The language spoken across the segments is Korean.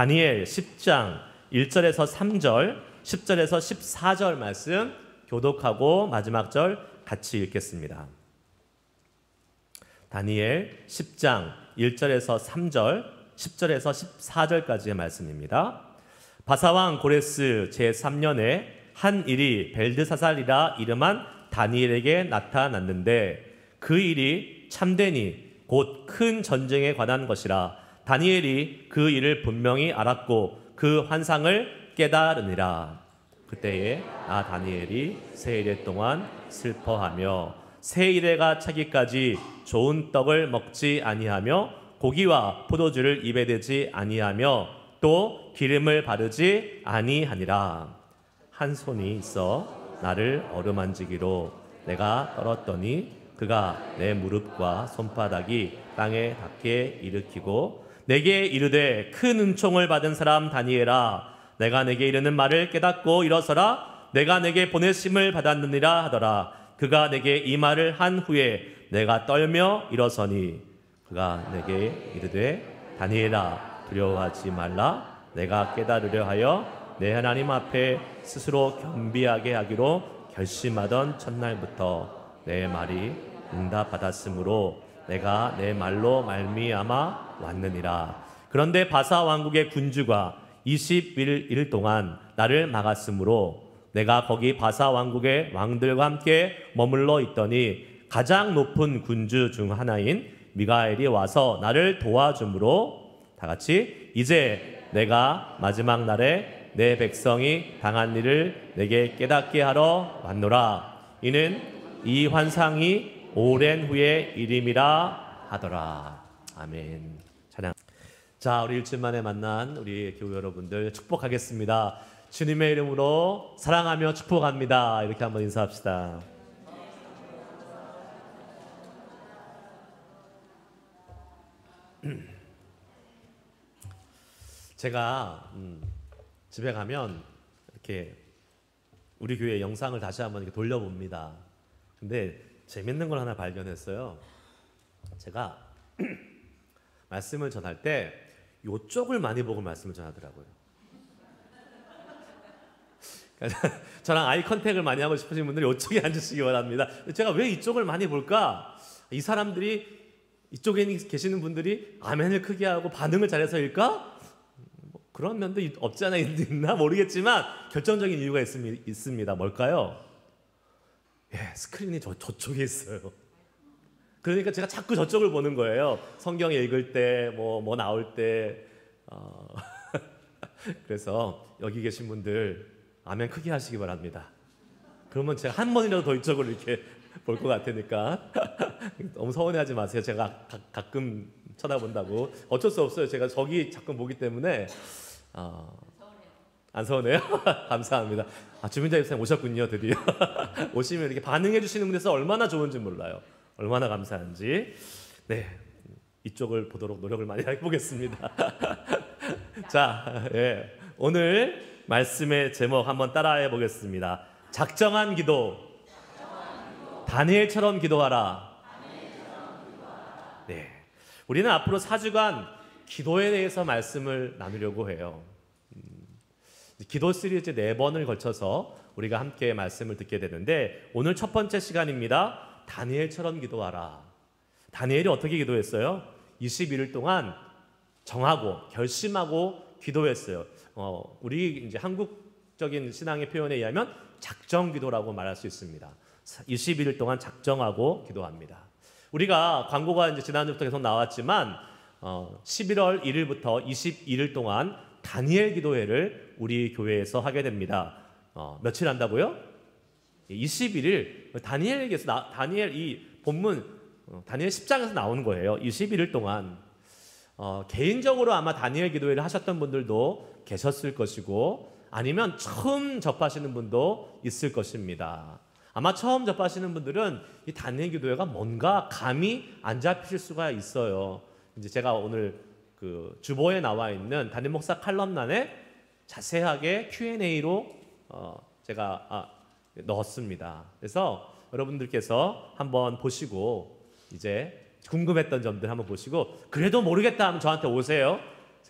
다니엘 10장 1절에서 3절, 10절에서 14절 말씀 교독하고 마지막 절 같이 읽겠습니다. 다니엘 10장 1절에서 3절, 10절에서 14절까지의 말씀입니다. 바사왕 고레스 제3년에 한 일이 벨드사살이라 이름한 다니엘에게 나타났는데 그 일이 참되니 곧 큰 전쟁에 관한 것이라. 다니엘이 그 일을 분명히 알았고 그 환상을 깨달으니라. 그때에 나 다니엘이 세 이레 동안 슬퍼하며 세 이레가 차기까지 좋은 떡을 먹지 아니하며 고기와 포도주를 입에 대지 아니하며 또 기름을 바르지 아니하니라. 한 손이 있어 나를 어루만지기로 내가 떨었더니 그가 내 무릎과 손바닥이 땅에 닿게 일으키고 내게 이르되 큰 은총을 받은 사람 다니엘아, 내가 내게 이르는 말을 깨닫고 일어서라. 내가 내게 보내심을 받았느니라 하더라. 그가 내게 이 말을 한 후에 내가 떨며 일어서니 그가 내게 이르되 다니엘아, 두려워하지 말라. 내가 깨달으려 하여 내 하나님 앞에 스스로 겸비하게 하기로 결심하던 첫날부터 내 말이 응답받았으므로 내가 내 말로 말미암아 왔느니라. 그런데 바사 왕국의 군주가 21일 동안 나를 막았으므로 내가 거기 바사 왕국의 왕들과 함께 머물러 있더니 가장 높은 군주 중 하나인 미가엘이 와서 나를 도와주므로, 다 같이, 이제 내가 마지막 날에 내 백성이 당한 일을 내게 깨닫게 하러 왔노라. 이는 이 환상이 오랜 후의 일임이라 하더라. 아멘. 찬양. 자, 우리 일주일 만에 만난 우리 교회 여러분들 축복하겠습니다. 주님의 이름으로 사랑하며 축복합니다. 이렇게 한번 인사합시다. 제가 집에 가면 이렇게 우리 교회 영상을 다시 한번 이렇게 돌려봅니다. 근데 재밌는 걸 하나 발견했어요. 제가 말씀을 전할 때 이쪽을 많이 보고 말씀을 전하더라고요. 저랑 아이 컨택을 많이 하고 싶으신 분들이 이쪽에 앉으시기 바랍니다. 제가 왜 이쪽을 많이 볼까? 이 사람들이, 이쪽에 계시는 분들이 아멘을 크게 하고 반응을 잘해서일까? 뭐 그런 면도 없지 않아 있나 모르겠지만 결정적인 이유가 있습니다. 뭘까요? 예, 스크린이 저쪽에 있어요. 그러니까 제가 자꾸 저쪽을 보는 거예요. 성경 읽을 때, 뭐 나올 때. 그래서 여기 계신 분들 아멘 크게 하시기 바랍니다. 그러면 제가 한 번이라도 더 이쪽으로 이렇게 볼 것 같으니까 너무 서운해하지 마세요. 제가 가끔 쳐다본다고. 어쩔 수 없어요. 제가 저기 자꾸 보기 때문에. 안 서운해요? 감사합니다. 주민자 입사님 오셨군요. 드디어. 오시면 이렇게 반응해 주시는 분에서 얼마나 좋은지 몰라요. 얼마나 감사한지. 네, 이쪽을 보도록 노력을 많이 해보겠습니다. 자, 예, 오늘 말씀의 제목 한번 따라해 보겠습니다. 작정한 기도. 다니엘처럼 기도하라. 네, 우리는 앞으로 4주간 기도에 대해서 말씀을 나누려고 해요. 기도 시리즈 4번을 걸쳐서 우리가 함께 말씀을 듣게 되는데 오늘 첫 번째 시간입니다. 다니엘처럼 기도하라. 다니엘이 어떻게 기도했어요? 21일 동안 정하고 결심하고 기도했어요. 우리 이제 한국적인 신앙의 표현에 의하면 작정 기도라고 말할 수 있습니다. 21일 동안 작정하고 기도합니다. 우리가 광고가 이제 지난주부터 계속 나왔지만 11월 1일부터 21일 동안 다니엘 기도회를 우리 교회에서 하게 됩니다. 며칠 한다고요? 21일. 다니엘에게서 다니엘 이 본문 다니엘 10장에서 나오는 거예요. 21일 동안 개인적으로 아마 다니엘 기도회를 하셨던 분들도 계셨을 것이고 아니면 처음 접하시는 분도 있을 것입니다. 아마 처음 접하시는 분들은 이 다니엘 기도회가 뭔가 감이 안 잡히실 수가 있어요. 이제 제가 오늘 그 주보에 나와 있는 담임 목사 칼럼란에 자세하게 Q&A로 제가 넣었습니다. 그래서 여러분들께서 한번 보시고 이제 궁금했던 점들 한번 보시고 그래도 모르겠다 하면 저한테 오세요.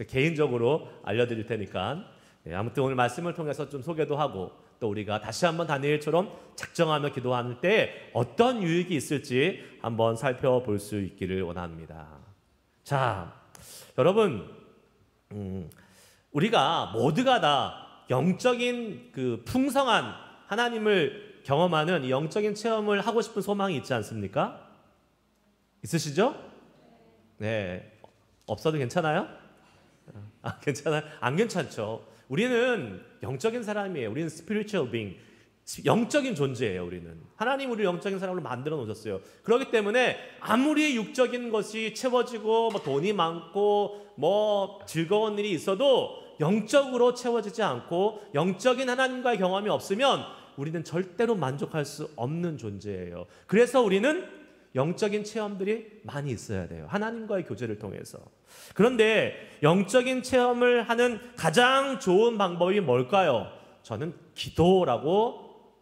제가 개인적으로 알려드릴 테니까 아무튼 오늘 말씀을 통해서 좀 소개도 하고 또 우리가 다시 한번 다니엘처럼 작정하며 기도하는 때 어떤 유익이 있을지 한번 살펴볼 수 있기를 원합니다. 자, 여러분, 우리가 모두가 다 영적인 그 풍성한 하나님을 경험하는 이 영적인 체험을 하고 싶은 소망이 있지 않습니까? 있으시죠? 네. 없어도 괜찮아요? 괜찮아요? 안 괜찮죠. 우리는 영적인 사람이에요. 우리는 spiritual being, 영적인 존재예요. 우리는 하나님 우리를 영적인 사람으로 만들어 놓으셨어요. 그렇기 때문에 아무리 육적인 것이 채워지고 뭐 돈이 많고 뭐 즐거운 일이 있어도 영적으로 채워지지 않고 영적인 하나님과의 경험이 없으면 우리는 절대로 만족할 수 없는 존재예요. 그래서 우리는 영적인 체험들이 많이 있어야 돼요. 하나님과의 교제를 통해서. 그런데 영적인 체험을 하는 가장 좋은 방법이 뭘까요? 저는 기도라고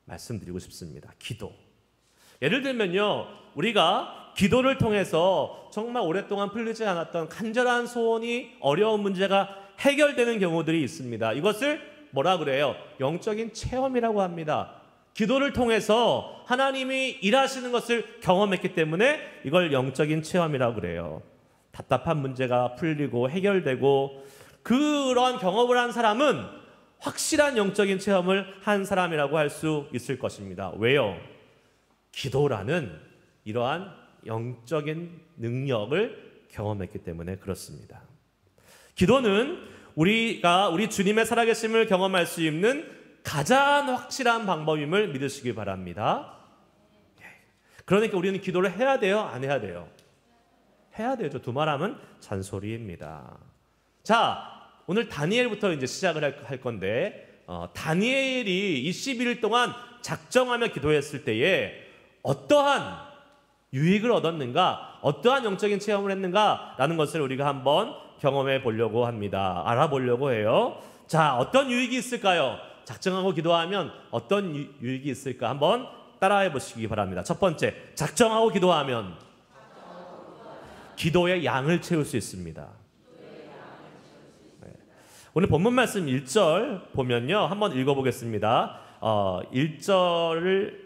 말씀드리고 싶습니다. 기도. 예를 들면요, 우리가 기도를 통해서 정말 오랫동안 풀리지 않았던 간절한 소원이, 어려운 문제가 해결되는 경우들이 있습니다. 이것을 뭐라 그래요? 영적인 체험이라고 합니다. 기도를 통해서 하나님이 일하시는 것을 경험했기 때문에 이걸 영적인 체험이라고 그래요. 답답한 문제가 풀리고 해결되고 그러한 경험을 한 사람은 확실한 영적인 체험을 한 사람이라고 할 수 있을 것입니다. 왜요? 기도라는 이러한 영적인 능력을 경험했기 때문에 그렇습니다. 기도는 우리가 우리 주님의 살아계심을 경험할 수 있는 가장 확실한 방법임을 믿으시기 바랍니다. 그러니까 우리는 기도를 해야 돼요? 안 해야 돼요? 해야 되죠. 두말하면 잔소리입니다. 자, 오늘 다니엘부터 이제 시작을 할 건데 다니엘이 21일 동안 작정하며 기도했을 때에 어떠한 유익을 얻었는가, 어떠한 영적인 체험을 했는가라는 것을 우리가 한번 경험해 보려고 합니다. 알아보려고 해요. 자, 어떤 유익이 있을까요? 작정하고 기도하면 어떤 유익이 있을까? 한번 따라해 보시기 바랍니다. 첫 번째, 작정하고 기도하면 기도의 양을 채울 수 있습니다. 네. 오늘 본문 말씀 1절 보면요, 한번 읽어보겠습니다. 1절을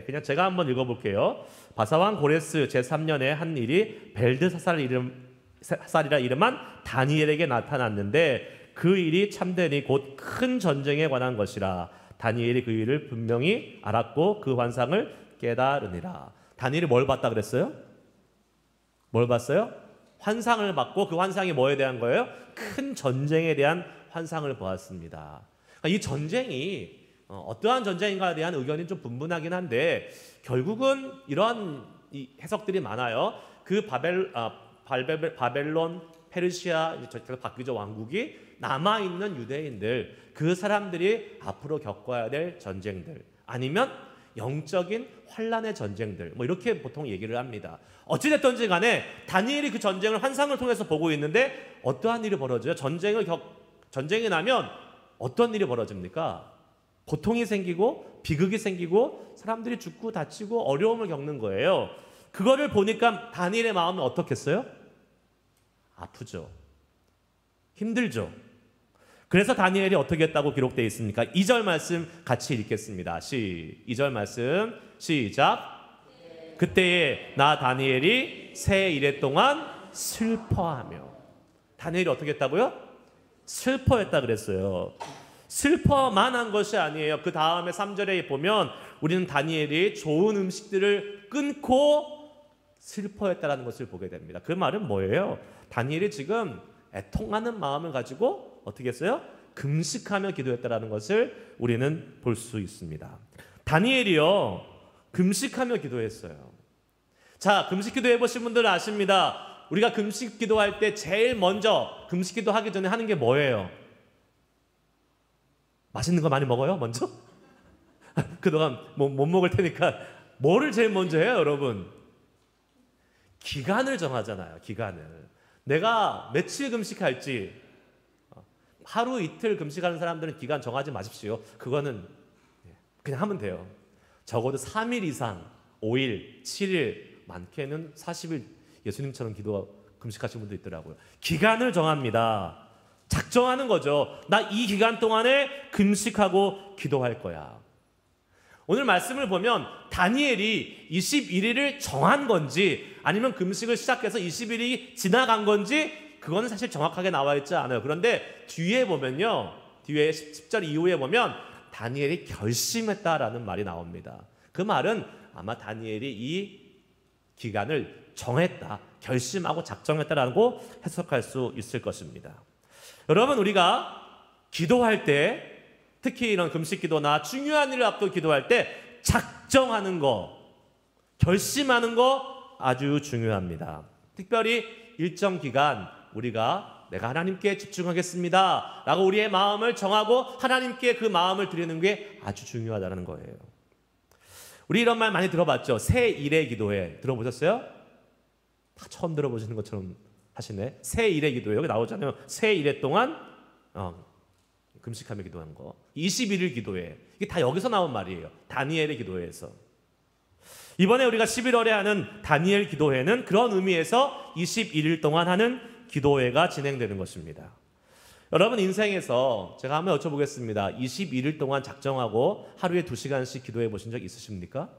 그냥 제가 한번 읽어볼게요. 바사왕 고레스 제3년에 한 일이 벨드사살이라 이름한 다니엘에게 나타났는데 그 일이 참되니 곧 큰 전쟁에 관한 것이라. 다니엘이 그 일을 분명히 알았고 그 환상을 깨달으니라. 다니엘이 뭘 봤다 그랬어요? 뭘 봤어요? 환상을 봤고 그 환상이 뭐에 대한 거예요? 큰 전쟁에 대한 환상을 보았습니다. 그러니까 이 전쟁이 어떠한 전쟁인가에 대한 의견이 좀 분분하긴 한데 결국은 이러한 해석들이 많아요. 그 바벨론, 페르시아, 계속 바뀌죠, 왕국이 남아있는 유대인들, 그 사람들이 앞으로 겪어야 될 전쟁들, 아니면 영적인 환란의 전쟁들, 뭐 이렇게 보통 얘기를 합니다. 어찌됐든지 간에 다니엘이 그 전쟁을 환상을 통해서 보고 있는데 어떠한 일이 벌어져요? 전쟁이 나면 어떤 일이 벌어집니까? 고통이 생기고 비극이 생기고 사람들이 죽고 다치고 어려움을 겪는 거예요. 그거를 보니까 다니엘의 마음은 어떻겠어요? 아프죠. 힘들죠. 그래서 다니엘이 어떻게 했다고 기록되어 있습니까? 2절 말씀 같이 읽겠습니다. 2절 말씀 시작. 그때에 나 다니엘이 새 이래 동안 슬퍼하며. 다니엘이 어떻게 했다고요? 슬퍼했다 그랬어요. 슬퍼만 한 것이 아니에요. 그 다음에 3절에 보면 우리는 다니엘이 좋은 음식들을 끊고 슬퍼했다라는 것을 보게 됩니다. 그 말은 뭐예요? 다니엘이 지금 애통하는 마음을 가지고 어떻게 했어요? 금식하며 기도했다라는 것을 우리는 볼 수 있습니다. 다니엘이요, 금식하며 기도했어요. 자, 금식 기도해 보신 분들은 아십니다. 우리가 금식 기도할 때 제일 먼저 금식 기도하기 전에 하는 게 뭐예요? 맛있는 거 많이 먹어요, 먼저? 그동안 못 먹을 테니까 뭐를 제일 먼저 해요, 여러분? 기간을 정하잖아요, 기간을. 내가 며칠 금식할지, 하루 이틀 금식하는 사람들은 기간 정하지 마십시오. 그거는 그냥 하면 돼요. 적어도 3일 이상, 5일, 7일, 많게는 40일 예수님처럼 금식하시는 분도 있더라고요. 기간을 정합니다. 작정하는 거죠. 나 이 기간 동안에 금식하고 기도할 거야. 오늘 말씀을 보면 다니엘이 21일을 정한 건지 아니면 금식을 시작해서 20일이 지나간 건지 그거는 사실 정확하게 나와 있지 않아요. 그런데 뒤에 보면요. 뒤에 10절 이후에 보면 다니엘이 결심했다라는 말이 나옵니다. 그 말은 아마 다니엘이 이 기간을 정했다, 결심하고 작정했다라고 해석할 수 있을 것입니다. 여러분, 우리가 기도할 때 특히 이런 금식 기도나 중요한 일을 앞두고 기도할 때 작정하는 거, 결심하는 거 아주 중요합니다. 특별히 일정 기간 우리가 내가 하나님께 집중하겠습니다 라고 우리의 마음을 정하고 하나님께 그 마음을 드리는 게 아주 중요하다는 거예요. 우리 이런 말 많이 들어봤죠. 새 일의 기도회 들어보셨어요? 다 처음 들어보시는 것처럼 하시네. 새 일의 기도회 여기 나오잖아요. 새 일의 동안 금식하며 기도한 거. 21일 기도회. 이게 다 여기서 나온 말이에요. 다니엘의 기도회에서. 이번에 우리가 11월에 하는 다니엘 기도회는 그런 의미에서 21일 동안 하는 기도회가 진행되는 것입니다. 여러분 인생에서 제가 한번 여쭤보겠습니다. 21일 동안 작정하고 하루에 2시간씩 기도해 보신 적 있으십니까?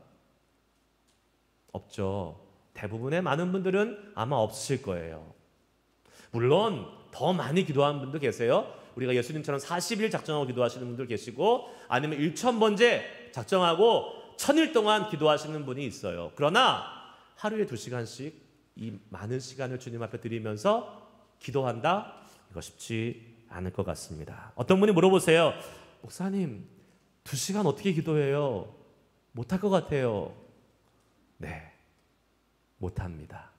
없죠. 대부분의 많은 분들은 아마 없으실 거예요. 물론 더 많이 기도하는 분도 계세요. 우리가 예수님처럼 40일 작정하고 기도하시는 분들 계시고 아니면 1000번째 작정하고 1000일 동안 기도하시는 분이 있어요. 그러나 하루에 2시간씩 이 많은 시간을 주님 앞에 드리면서 기도한다? 이거 쉽지 않을 것 같습니다. 어떤 분이 물어보세요. 목사님 2시간 어떻게 기도해요? 못할 것 같아요. 네, 못합니다.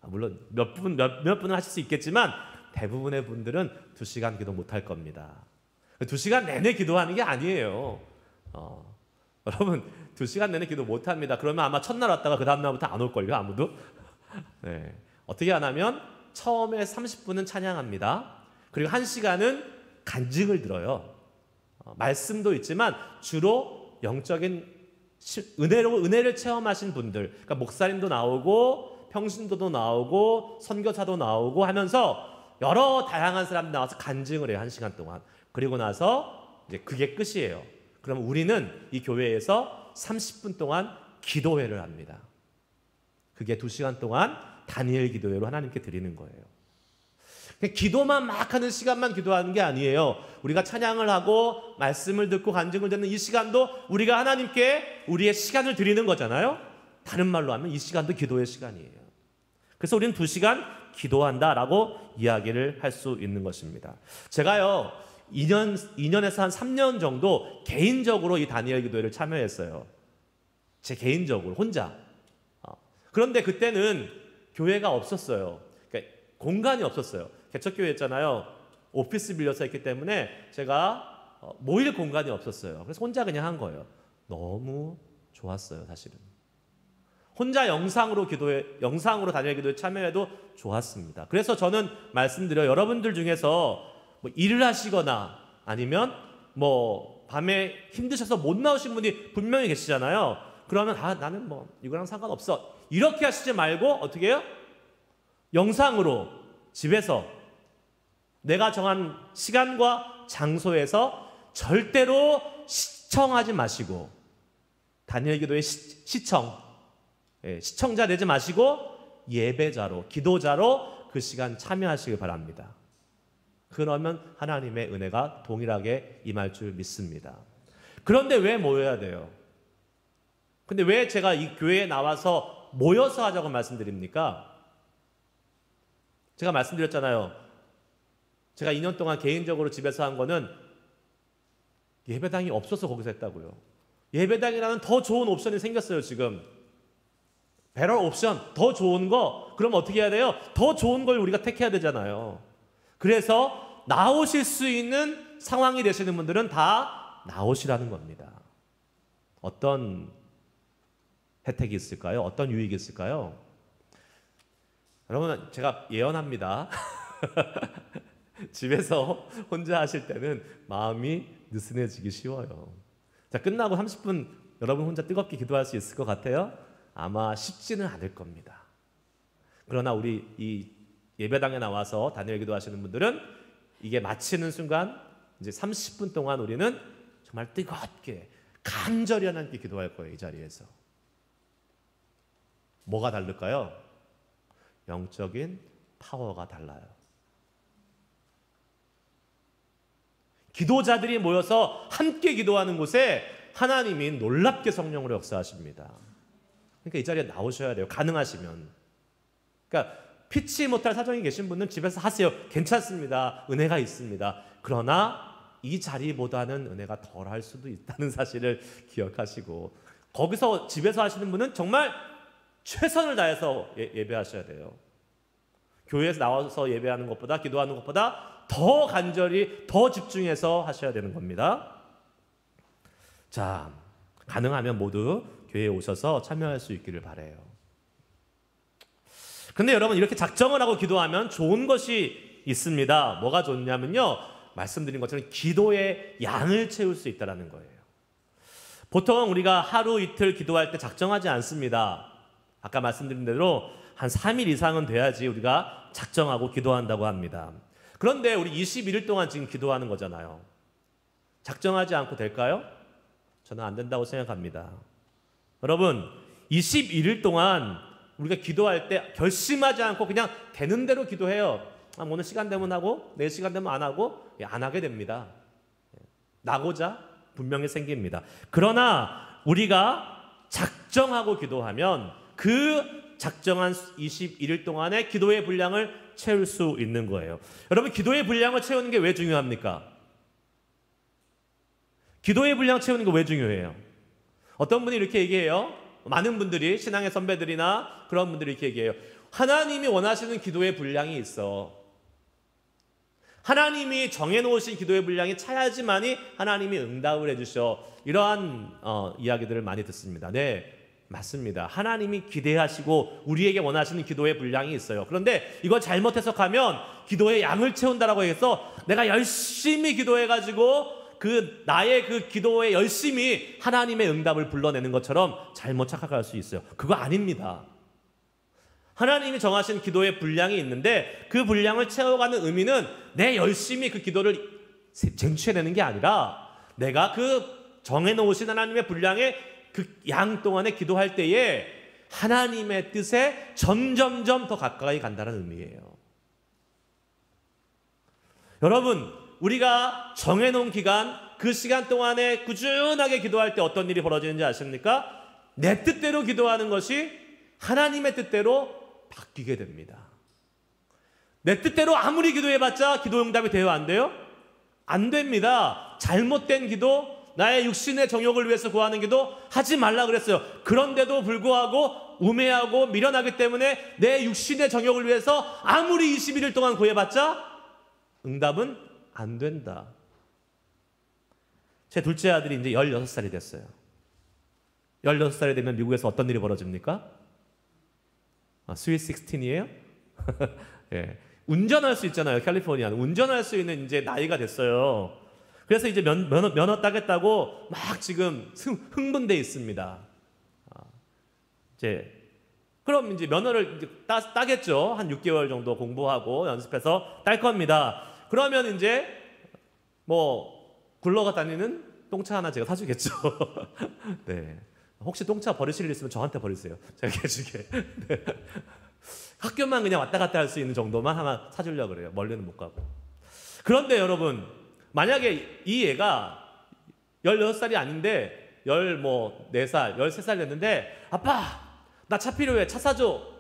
물론 몇 분은 하실 수 있겠지만 대부분의 분들은 2시간 기도 못할 겁니다. 2시간 내내 기도하는 게 아니에요. 여러분 2시간 내내 기도 못합니다. 그러면 아마 첫날 왔다가 그 다음날부터 안 올걸요, 아무도. 네. 어떻게 하냐면 처음에 30분은 찬양합니다. 그리고 1시간은 간증을 들어요. 말씀도 있지만 주로 영적인 은혜를 체험하신 분들, 그러니까 목사님도 나오고 평신도도 나오고 선교사도 나오고 하면서 여러 다양한 사람들 나와서 간증을 해요. 1시간 동안. 그리고 나서 이제 그게 끝이에요. 그럼 우리는 이 교회에서 30분 동안 기도회를 합니다. 그게 2시간 동안 다니엘 기도회로 하나님께 드리는 거예요. 기도만 막 하는 시간만 기도하는 게 아니에요. 우리가 찬양을 하고 말씀을 듣고 간증을 듣는 이 시간도 우리가 하나님께 우리의 시간을 드리는 거잖아요. 다른 말로 하면 이 시간도 기도의 시간이에요. 그래서 우리는 2시간 기도한다라고 이야기를 할 수 있는 것입니다. 제가요 2년에서 한 3년 정도 개인적으로 이 다니엘 기도회를 참여했어요. 제 개인적으로 혼자. 그런데 그때는 교회가 없었어요. 그러니까 공간이 없었어요. 개척교회였잖아요. 오피스 빌려서 했기 때문에 제가 모일 공간이 없었어요. 그래서 혼자 그냥 한 거예요. 너무 좋았어요, 사실은. 혼자 영상으로 다니엘 기도에 참여해도 좋았습니다. 그래서 저는 말씀드려요. 여러분들 중에서 뭐 일을 하시거나 아니면 뭐 밤에 힘드셔서 못 나오신 분이 분명히 계시잖아요. 그러면 나는 뭐 이거랑 상관없어. 이렇게 하시지 말고 어떻게 해요? 영상으로 집에서 내가 정한 시간과 장소에서 절대로 시청하지 마시고 다니엘 기도의 시청자 되지 마시고 예배자로, 기도자로 그 시간 참여하시길 바랍니다. 그러면 하나님의 은혜가 동일하게 임할 줄 믿습니다. 그런데 왜 모여야 돼요? 근데 왜 제가 이 교회에 나와서 모여서 하자고 말씀드립니까? 제가 말씀드렸잖아요. 제가 2년 동안 개인적으로 집에서 한 거는 예배당이 없어서 거기서 했다고요. 예배당이라는 더 좋은 옵션이 생겼어요, 지금. 배럴 옵션, 더 좋은 거, 그럼 어떻게 해야 돼요? 더 좋은 걸 우리가 택해야 되잖아요. 그래서 나오실 수 있는 상황이 되시는 분들은 다 나오시라는 겁니다. 어떤 혜택이 있을까요? 어떤 유익이 있을까요? 여러분, 제가 예언합니다. 집에서 혼자 하실 때는 마음이 느슨해지기 쉬워요. 자, 끝나고 30분 여러분 혼자 뜨겁게 기도할 수 있을 것 같아요? 아마 쉽지는 않을 겁니다. 그러나 우리 이 예배당에 나와서 다니엘 기도하시는 분들은 이게 마치는 순간 이제 30분 동안 우리는 정말 뜨겁게 간절히 하나님께 기도할 거예요. 이 자리에서. 뭐가 다를까요? 영적인 파워가 달라요. 기도자들이 모여서 함께 기도하는 곳에 하나님이 놀랍게 성령으로 역사하십니다. 그러니까 이 자리에 나오셔야 돼요. 가능하시면. 그러니까 피치 못할 사정이 계신 분은 집에서 하세요. 괜찮습니다. 은혜가 있습니다. 그러나 이 자리보다는 은혜가 덜할 수도 있다는 사실을 기억하시고, 거기서 집에서 하시는 분은 정말 최선을 다해서 예배하셔야 돼요. 교회에서 나와서 예배하는 것보다, 기도하는 것보다 더 간절히, 더 집중해서 하셔야 되는 겁니다. 자, 가능하면 모두 교회에 오셔서 참여할 수 있기를 바라요. 근데 여러분, 이렇게 작정을 하고 기도하면 좋은 것이 있습니다. 뭐가 좋냐면요, 말씀드린 것처럼 기도의 양을 채울 수 있다는 거예요. 보통 우리가 하루 이틀 기도할 때 작정하지 않습니다. 아까 말씀드린 대로 한 3일 이상은 돼야지 우리가 작정하고 기도한다고 합니다. 그런데 우리 21일 동안 지금 기도하는 거잖아요. 작정하지 않고 될까요? 저는 안 된다고 생각합니다. 여러분, 21일 동안 우리가 기도할 때 결심하지 않고 그냥 되는 대로 기도해요. 오늘 시간 되면 하고 내일 시간 되면 안 하고, 안 하게 됩니다. 나고자 분명히 생깁니다. 그러나 우리가 작정하고 기도하면 그 작정한 21일 동안의 기도의 분량을 채울 수 있는 거예요. 여러분, 기도의 분량을 채우는 게 왜 중요합니까? 기도의 분량 채우는 게 왜 중요해요? 어떤 분이 이렇게 얘기해요. 많은 분들이, 신앙의 선배들이나 그런 분들이 이렇게 얘기해요. 하나님이 원하시는 기도의 분량이 있어. 하나님이 정해놓으신 기도의 분량이 차야지만이 하나님이 응답을 해주셔. 이러한 이야기들을 많이 듣습니다. 네, 맞습니다. 하나님이 기대하시고 우리에게 원하시는 기도의 분량이 있어요. 그런데 이걸 잘못 해석하면 기도의 양을 채운다라고 해서 내가 열심히 기도해가지고 나의 그 기도에 열심히 하나님의 응답을 불러내는 것처럼 잘못 착각할 수 있어요. 그거 아닙니다. 하나님이 정하신 기도의 분량이 있는데 그 분량을 채워가는 의미는 내 열심히 그 기도를 쟁취해내는 게 아니라 내가 그 정해놓으신 하나님의 분량의 그 양 동안에 기도할 때에 하나님의 뜻에 점점점 더 가까이 간다는 의미예요. 여러분, 우리가 정해놓은 기간, 그 시간 동안에 꾸준하게 기도할 때 어떤 일이 벌어지는지 아십니까? 내 뜻대로 기도하는 것이 하나님의 뜻대로 바뀌게 됩니다. 내 뜻대로 아무리 기도해봤자 기도 응답이 돼요? 안 돼요? 안 됩니다. 잘못된 기도, 나의 육신의 정욕을 위해서 구하는 기도 하지 말라 그랬어요. 그런데도 불구하고 우매하고 미련하기 때문에 내 육신의 정욕을 위해서 아무리 21일 동안 구해봤자 응답은 안 된다. 제 둘째 아들이 이제 16살이 됐어요. 16살이 되면 미국에서 어떤 일이 벌어집니까? 스윗 16이에요? 예. 운전할 수 있잖아요. 캘리포니아는 운전할 수 있는 이제 나이가 됐어요. 그래서 이제 면허 따겠다고 막 지금 흥분돼 있습니다. 그럼 이제 면허를 이제 따겠죠. 한 6개월 정도 공부하고 연습해서 딸 겁니다. 그러면 이제 뭐 굴러가 다니는 똥차 하나 제가 사주겠죠. 네. 혹시 똥차 버리실 일 있으면 저한테 버리세요. 제가 해주게. 네. 학교만 그냥 왔다 갔다 할 수 있는 정도만 하나 사주려고 그래요. 멀리는 못 가고. 그런데 여러분, 만약에 이 애가 16살이 아닌데 14살, 13살 됐는데 아빠, 나 차 필요해. 차 사줘.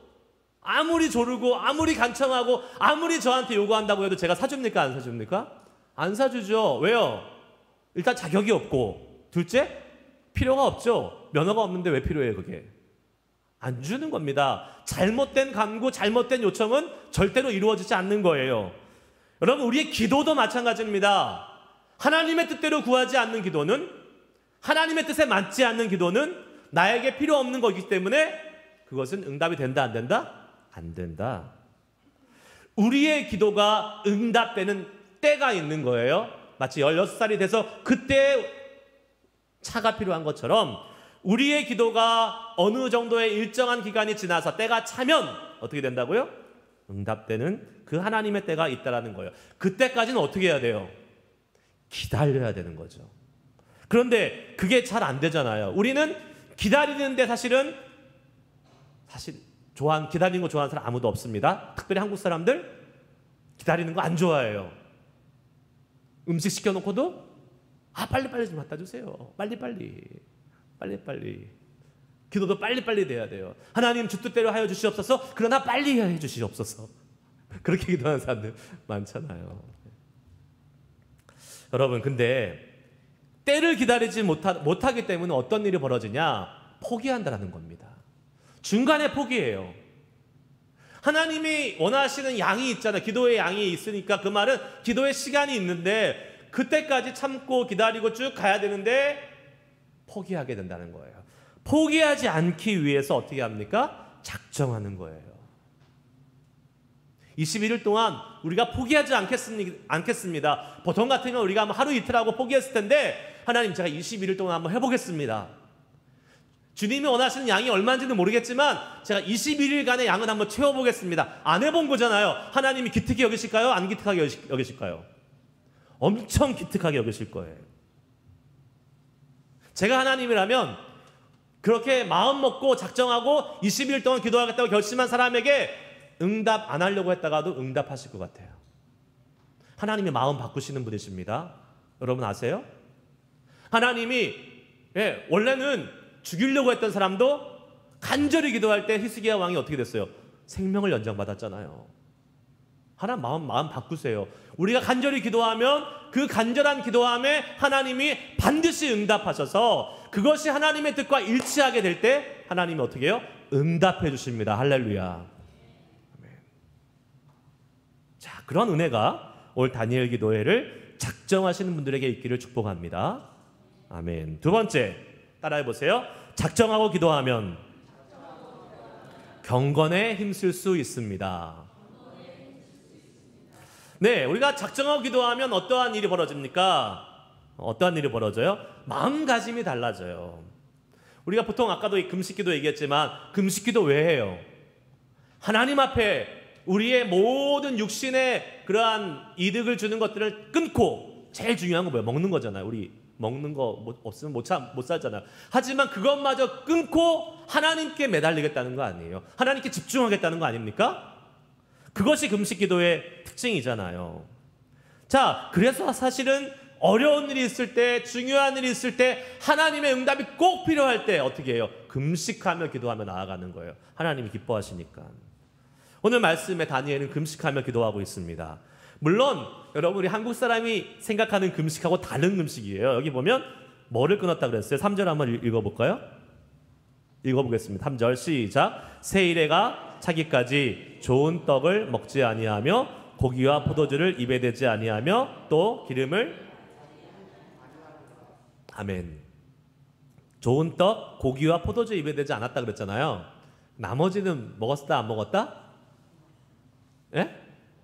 아무리 조르고 아무리 간청하고 아무리 저한테 요구한다고 해도 제가 사줍니까? 안 사줍니까? 안 사주죠. 왜요? 일단 자격이 없고, 둘째, 필요가 없죠. 면허가 없는데 왜 필요해요, 그게? 안 주는 겁니다. 잘못된 간구, 잘못된 요청은 절대로 이루어지지 않는 거예요. 여러분, 우리의 기도도 마찬가지입니다. 하나님의 뜻대로 구하지 않는 기도는, 하나님의 뜻에 맞지 않는 기도는 나에게 필요 없는 거기 때문에 그것은 응답이 된다, 안 된다? 안 된다. 우리의 기도가 응답되는 때가 있는 거예요. 마치 16살이 돼서 그때 차가 필요한 것처럼 우리의 기도가 어느 정도의 일정한 기간이 지나서 때가 차면 어떻게 된다고요? 응답되는 그 하나님의 때가 있다라는 거예요. 그때까지는 어떻게 해야 돼요? 기다려야 되는 거죠. 그런데 그게 잘 안 되잖아요. 우리는 기다리는데 사실 기다리는 거 좋아하는 사람 아무도 없습니다. 특별히 한국 사람들 기다리는 거 안 좋아해요. 음식 시켜놓고도 빨리빨리 좀 갖다 주세요. 빨리빨리. 기도도 빨리빨리 돼야 돼요. 하나님 주 뜻대로 하여 주시옵소서. 그러나 빨리 해 주시옵소서. 그렇게 기도하는 사람들 많잖아요. 여러분, 근데 때를 기다리지 못하기 때문에 어떤 일이 벌어지냐? 포기한다는 겁니다. 중간에 포기해요. 하나님이 원하시는 양이 있잖아요. 기도의 양이 있으니까 그 말은 기도의 시간이 있는데 그때까지 참고 기다리고 쭉 가야 되는데 포기하게 된다는 거예요. 포기하지 않기 위해서 어떻게 합니까? 작정하는 거예요. 21일 동안 우리가 포기하지 않겠습니다. 보통 같으면 우리가 하루 이틀 하고 포기했을 텐데 하나님 제가 21일 동안 한번 해보겠습니다. 주님이 원하시는 양이 얼마인지는 모르겠지만 제가 21일간의 양은 한번 채워보겠습니다. 안 해본 거잖아요. 하나님이 기특히 여기실까요? 안 기특하게 여기실까요? 엄청 기특하게 여기실 거예요. 제가 하나님이라면 그렇게 마음 먹고 작정하고 20일 동안 기도하겠다고 결심한 사람에게 응답 안 하려고 했다가도 응답하실 것 같아요. 하나님이 마음 바꾸시는 분이십니다. 여러분 아세요? 하나님이 원래는 죽이려고 했던 사람도 간절히 기도할 때 히스기야 왕이 어떻게 됐어요? 생명을 연장받았잖아요. 하나님 마음 바꾸세요. 우리가 간절히 기도하면 그 간절한 기도함에 하나님이 반드시 응답하셔서 그것이 하나님의 뜻과 일치하게 될 때 하나님이 어떻게 해요? 응답해 주십니다. 할렐루야. 자, 그런 은혜가 올 다니엘 기도회를 작정하시는 분들에게 있기를 축복합니다. 아멘. 두 번째, 따라해 보세요. 작정하고 기도하면 경건에 힘쓸 수 있습니다. 네, 우리가 작정하고 기도하면 어떠한 일이 벌어집니까? 어떠한 일이 벌어져요? 마음가짐이 달라져요. 우리가 보통 아까도 이 금식기도 얘기했지만 금식기도 왜 해요? 하나님 앞에 우리의 모든 육신의 그러한 이득을 주는 것들을 끊고 제일 중요한 건 뭐예요? 먹는 거잖아요. 우리 먹는 거 없으면 못 살잖아요. 하지만 그것마저 끊고 하나님께 매달리겠다는 거 아니에요? 하나님께 집중하겠다는 거 아닙니까? 그것이 금식기도의 특징이잖아요. 자, 그래서 사실은 어려운 일이 있을 때, 중요한 일이 있을 때, 하나님의 응답이 꼭 필요할 때 어떻게 해요? 금식하며 기도하며 나아가는 거예요. 하나님이 기뻐하시니까. 오늘 말씀에 다니엘은 금식하며 기도하고 있습니다. 물론 여러분 우리 한국 사람이 생각하는 금식하고 다른 금식이에요. 여기 보면 뭐를 끊었다 그랬어요? 3절 한번 읽어볼까요? 읽어보겠습니다. 3절 시작. 새 이래가 차기까지 좋은 떡을 먹지 아니하며 고기와 포도주를 입에 대지 아니하며 또 기름을 아멘. 좋은 떡, 고기와 포도주 입에 대지 않았다 그랬잖아요. 나머지는 먹었다 안 먹었다? 예?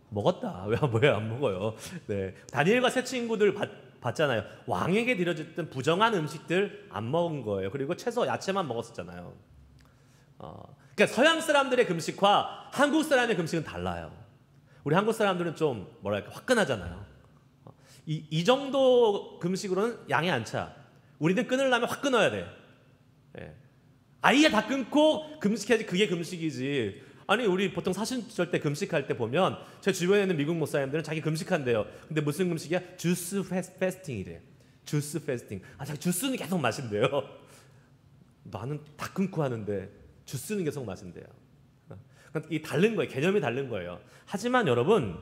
먹었다. 왜 안 먹어요? 네. 다니엘과 세 친구들 봤잖아요. 왕에게 드려졌던 부정한 음식들 안 먹은 거예요. 그리고 채소, 야채만 먹었었잖아요. 그러니까 서양 사람들의 금식과 한국 사람의 금식은 달라요. 우리 한국 사람들은 좀 뭐랄까 화끈하잖아요. 이 정도 금식으로는 양이 안 차. 우리는 끊으려면 확 끊어야 돼. 예. 아예 다 끊고 금식해야지 그게 금식이지. 아니 우리 보통 사순절 때 금식할 때 보면 제 주변에 있는 미국 목사님들은 자기 금식한대요. 근데 무슨 금식이야? 주스 패스팅이래. 주스 패스팅. 자기 주스는 계속 마신대요. 나는 다 끊고 하는데 주스는 계속 마신대요. 그러니까 이 다른 거예요. 개념이 다른 거예요. 하지만 여러분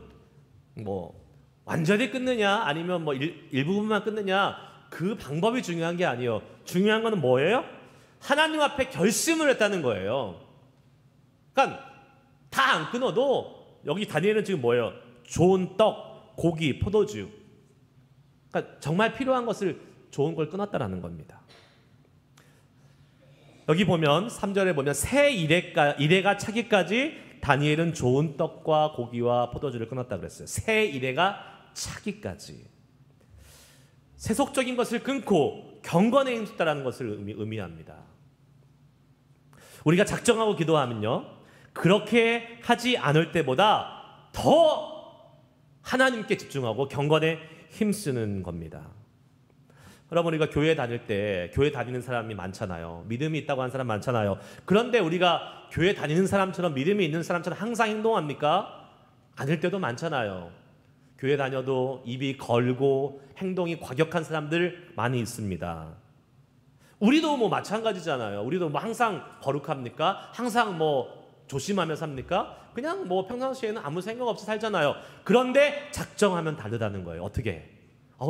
뭐 완전히 끊느냐 아니면 뭐 일부분만 끊느냐 그 방법이 중요한 게 아니에요. 중요한 거는 뭐예요? 하나님 앞에 결심을 했다는 거예요. 그러니까 다 안 끊어도 여기 다니엘은 지금 뭐예요? 좋은 떡, 고기, 포도주. 그러니까 정말 필요한 것을 좋은 걸 끊었다라는 겁니다. 여기 보면 3절에 보면 새 이래가 차기까지 다니엘은 좋은 떡과 고기와 포도주를 끊었다 그랬어요. 새 이래가 차기까지. 세속적인 것을 끊고 경건에 힘쓰다라는 것을 의미합니다. 우리가 작정하고 기도하면요. 그렇게 하지 않을 때보다 더 하나님께 집중하고 경건에 힘쓰는 겁니다. 여러분, 우리가 교회 다닐 때 교회 다니는 사람이 많잖아요. 믿음이 있다고 하는 사람 많잖아요. 그런데 우리가 교회 다니는 사람처럼 믿음이 있는 사람처럼 항상 행동합니까? 아닐 때도 많잖아요. 교회 다녀도 입이 걸고 행동이 과격한 사람들 많이 있습니다. 우리도 뭐 마찬가지잖아요. 우리도 뭐 항상 거룩합니까? 항상 뭐 조심하며 삽니까? 그냥 뭐 평상시에는 아무 생각 없이 살잖아요. 그런데 작정하면 다르다는 거예요. 어떻게?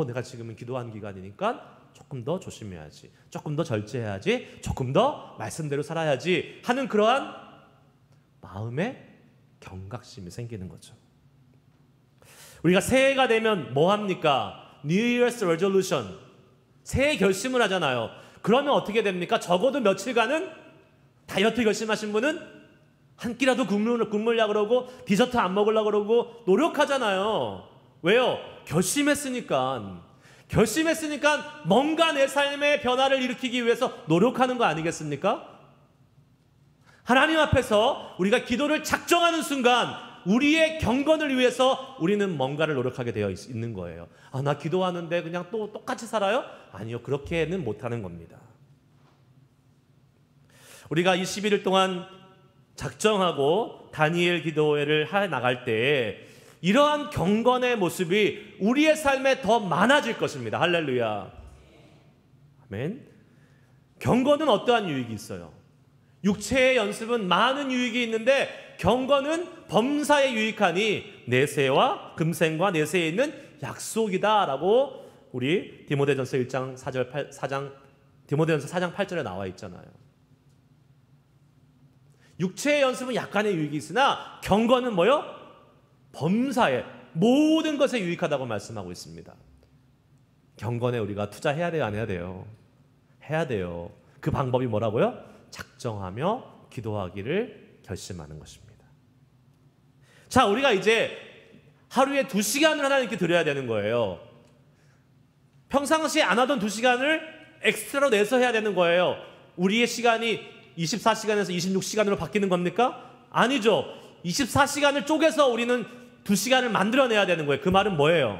내가 지금은 기도하는 기간이니까 조금 더 조심해야지, 조금 더 절제해야지, 조금 더 말씀대로 살아야지 하는 그러한 마음의 경각심이 생기는 거죠. 우리가 새해가 되면 뭐 합니까? New Year's Resolution, 새해 결심을 하잖아요. 그러면 어떻게 됩니까? 적어도 며칠간은 다이어트 결심하신 분은 한 끼라도 굶으려고 그러고 디저트 안 먹으려고 그러고 노력하잖아요. 왜요? 결심했으니까 뭔가 내 삶의 변화를 일으키기 위해서 노력하는 거 아니겠습니까? 하나님 앞에서 우리가 기도를 작정하는 순간 우리의 경건을 위해서 우리는 뭔가를 노력하게 되어 있는 거예요. 나 기도하는데 그냥 또 똑같이 살아요? 아니요, 그렇게는 못하는 겁니다. 우리가 21일 동안 작정하고 다니엘 기도회를 해 나갈 때에 이러한 경건의 모습이 우리의 삶에 더 많아질 것입니다. 할렐루야. 아멘. 경건은 어떠한 유익이 있어요? 육체의 연습은 많은 유익이 있는데 경건은 범사에 유익하니 내세와 금생과 내세에 있는 약속이다라고 우리 디모데전서 1장 4장 디모데전서 4장 8절에 나와 있잖아요. 육체의 연습은 약간의 유익이 있으나 경건은 뭐요? 범사에 모든 것에 유익하다고 말씀하고 있습니다. 경건에 우리가 투자해야 돼요, 안 해야 돼요? 해야 돼요. 그 방법이 뭐라고요? 작정하며 기도하기를 결심하는 것입니다. 자, 우리가 이제 하루에 2시간을 하나님께 드려야 되는 거예요. 평상시에 안 하던 2시간을 엑스트라로 내서 해야 되는 거예요. 우리의 시간이 24시간에서 26시간으로 바뀌는 겁니까? 아니죠. 24시간을 쪼개서 우리는 2시간을 만들어내야 되는 거예요. 그 말은 뭐예요?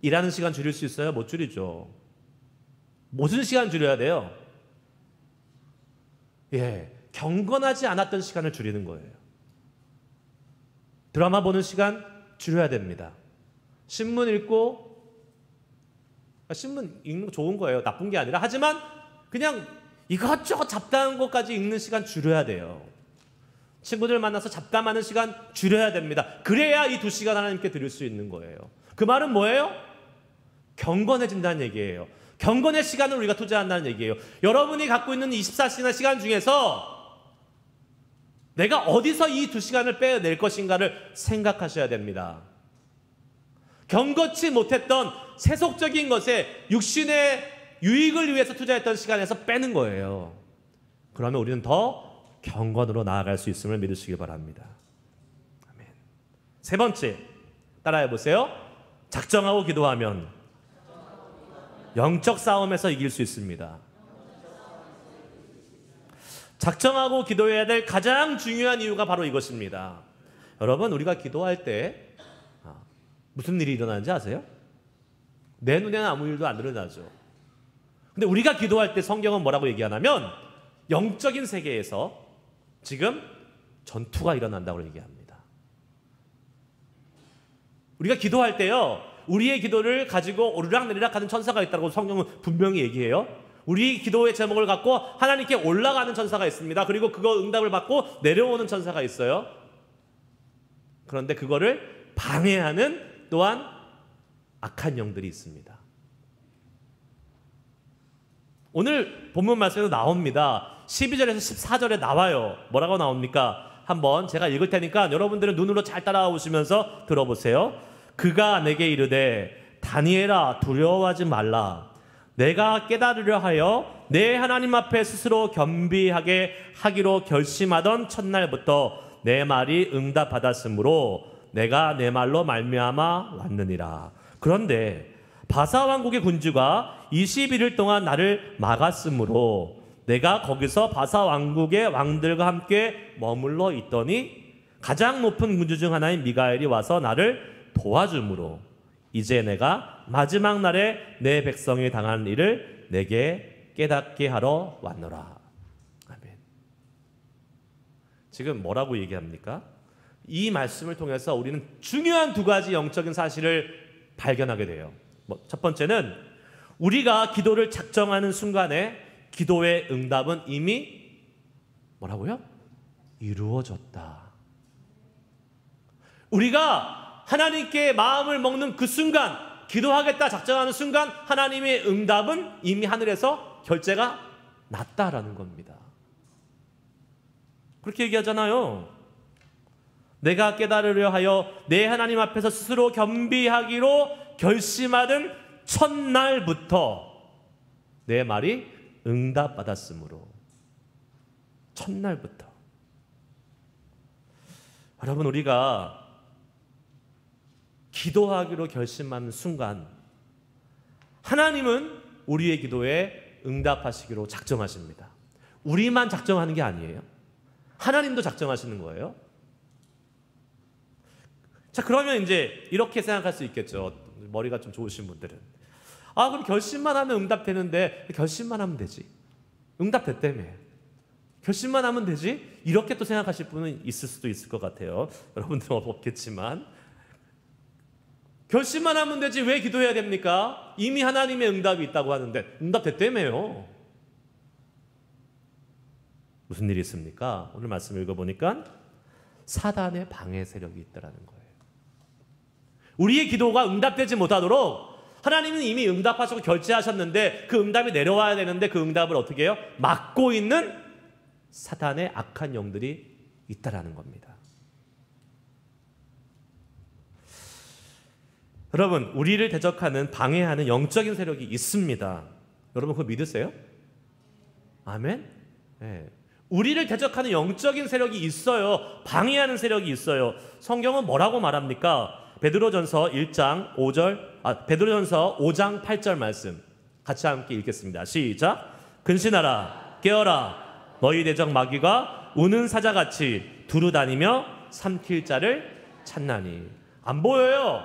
일하는 시간 줄일 수 있어요? 못 줄이죠. 무슨 시간 줄여야 돼요? 경건하지 않았던 시간을 줄이는 거예요. 드라마 보는 시간 줄여야 됩니다. 신문 읽고, 신문 읽는 거 좋은 거예요. 나쁜 게 아니라. 하지만 그냥 이것저것 잡다한 것까지 읽는 시간 줄여야 돼요. 친구들 만나서 잡담하는 시간 줄여야 됩니다. 그래야 이 2시간 하나님께 드릴 수 있는 거예요. 그 말은 뭐예요? 경건해진다는 얘기예요. 경건의 시간을 우리가 투자한다는 얘기예요. 여러분이 갖고 있는 24시간 시간 중에서 내가 어디서 이 2시간을 빼낼 것인가를 생각하셔야 됩니다. 경건치 못했던 세속적인 것에 육신의 유익을 위해서 투자했던 시간에서 빼는 거예요. 그러면 우리는 더 경건으로 나아갈 수 있음을 믿으시기 바랍니다. 아멘. 세 번째, 따라해 보세요. 작정하고 기도하면 영적 싸움에서 이길 수 있습니다. 작정하고 기도해야 될 가장 중요한 이유가 바로 이것입니다. 여러분, 우리가 기도할 때 무슨 일이 일어나는지 아세요? 내 눈에는 아무 일도 안 일어나죠. 근데 우리가 기도할 때 성경은 뭐라고 얘기하냐면 영적인 세계에서 지금 전투가 일어난다고 얘기합니다. 우리가 기도할 때요, 우리의 기도를 가지고 오르락내리락 하는 천사가 있다고 성경은 분명히 얘기해요. 우리 기도의 제목을 갖고 하나님께 올라가는 천사가 있습니다. 그리고 그거 응답을 받고 내려오는 천사가 있어요. 그런데 그거를 방해하는 또한 악한 영들이 있습니다. 오늘 본문 말씀에도 나옵니다. 12절에서 14절에 나와요. 뭐라고 나옵니까? 한번 제가 읽을 테니까 여러분들은 눈으로 잘 따라오시면서 들어보세요. 그가 내게 이르되 다니엘아 두려워하지 말라. 내가 깨달으려 하여 내 하나님 앞에 스스로 겸비하게 하기로 결심하던 첫날부터 내 말이 응답받았으므로 내가 내 말로 말미암아 왔느니라. 그런데 바사 왕국의 군주가 21일 동안 나를 막았으므로 내가 거기서 바사 왕국의 왕들과 함께 머물러 있더니 가장 높은 군주 중 하나인 미가엘이 와서 나를 도와주므로 이제 내가 마지막 날에 내 백성이 당한 일을 내게 깨닫게 하러 왔노라. 아멘. 지금 뭐라고 얘기합니까? 이 말씀을 통해서 우리는 중요한 두 가지 영적인 사실을 발견하게 돼요. 첫 번째는 우리가 기도를 작정하는 순간에 기도의 응답은 이미 뭐라고요? 이루어졌다. 우리가 하나님께 마음을 먹는 그 순간, 기도하겠다 작정하는 순간 하나님의 응답은 이미 하늘에서 결제가 났다라는 겁니다. 그렇게 얘기하잖아요. 내가 깨달으려 하여 내 하나님 앞에서 스스로 겸비하기로 결심하던 첫날부터 내 말이 응답받았으므로. 첫날부터. 여러분, 우리가 기도하기로 결심하는 순간 하나님은 우리의 기도에 응답하시기로 작정하십니다. 우리만 작정하는 게 아니에요. 하나님도 작정하시는 거예요. 자, 그러면 이제 이렇게 생각할 수 있겠죠. 머리가 좀 좋으신 분들은. 아, 그럼 결심만 하면 응답되는데 결심만 하면 되지. 응답됐다며. 결심만 하면 되지? 이렇게 또 생각하실 분은 있을 수도 있을 것 같아요. 여러분들은 없겠지만. 결심만 하면 되지 왜 기도해야 됩니까? 이미 하나님의 응답이 있다고 하는데 응답됐다며요. 무슨 일이 있습니까? 오늘 말씀 읽어보니까 사단의 방해 세력이 있다는 거예요. 우리의 기도가 응답되지 못하도록 하나님은 이미 응답하시고 결제하셨는데 그 응답이 내려와야 되는데 그 응답을 어떻게 해요? 막고 있는 사단의 악한 영들이 있다는 겁니다. 여러분, 우리를 대적하는 방해하는 영적인 세력이 있습니다. 여러분 그거 믿으세요? 아멘? 네. 우리를 대적하는 영적인 세력이 있어요. 방해하는 세력이 있어요. 성경은 뭐라고 말합니까? 베드로전서 5장 8절 말씀 같이 함께 읽겠습니다. 시작. 근신하라, 깨어라. 너희 대적 마귀가 우는 사자같이 두루 다니며 삼킬 자를 찾나니. 안 보여요.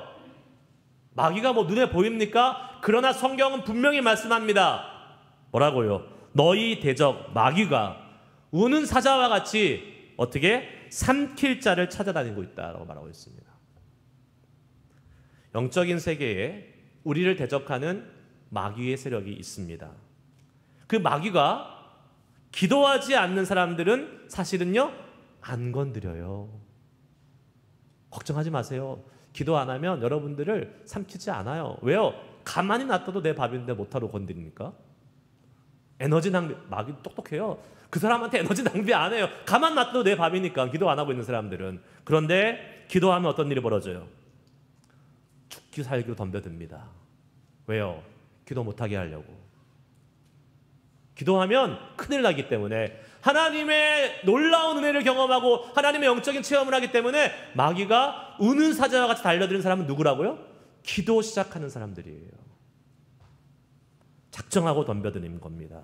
마귀가 뭐 눈에 보입니까? 그러나 성경은 분명히 말씀합니다. 뭐라고요? 너희 대적 마귀가 우는 사자와 같이 어떻게 삼킬 자를 찾아다니고 있다라고 말하고 있습니다. 영적인 세계에 우리를 대적하는 마귀의 세력이 있습니다. 그 마귀가 기도하지 않는 사람들은 사실은요 안 건드려요. 걱정하지 마세요. 기도 안 하면 여러분들을 삼키지 않아요. 왜요? 가만히 놔둬도 내 밥인데 못하러 건드립니까? 에너지 낭비. 마귀 똑똑해요. 그 사람한테 에너지 낭비 안 해요. 가만 놔둬도 내 밥이니까. 기도 안 하고 있는 사람들은. 그런데 기도하면 어떤 일이 벌어져요? 죽기 살기로 덤벼듭니다. 왜요? 기도 못하게 하려고. 기도하면 큰일 나기 때문에, 하나님의 놀라운 은혜를 경험하고 하나님의 영적인 체험을 하기 때문에 마귀가 우는 사자와 같이 달려드는 사람은 누구라고요? 기도 시작하는 사람들이에요. 작정하고 덤벼드는 겁니다.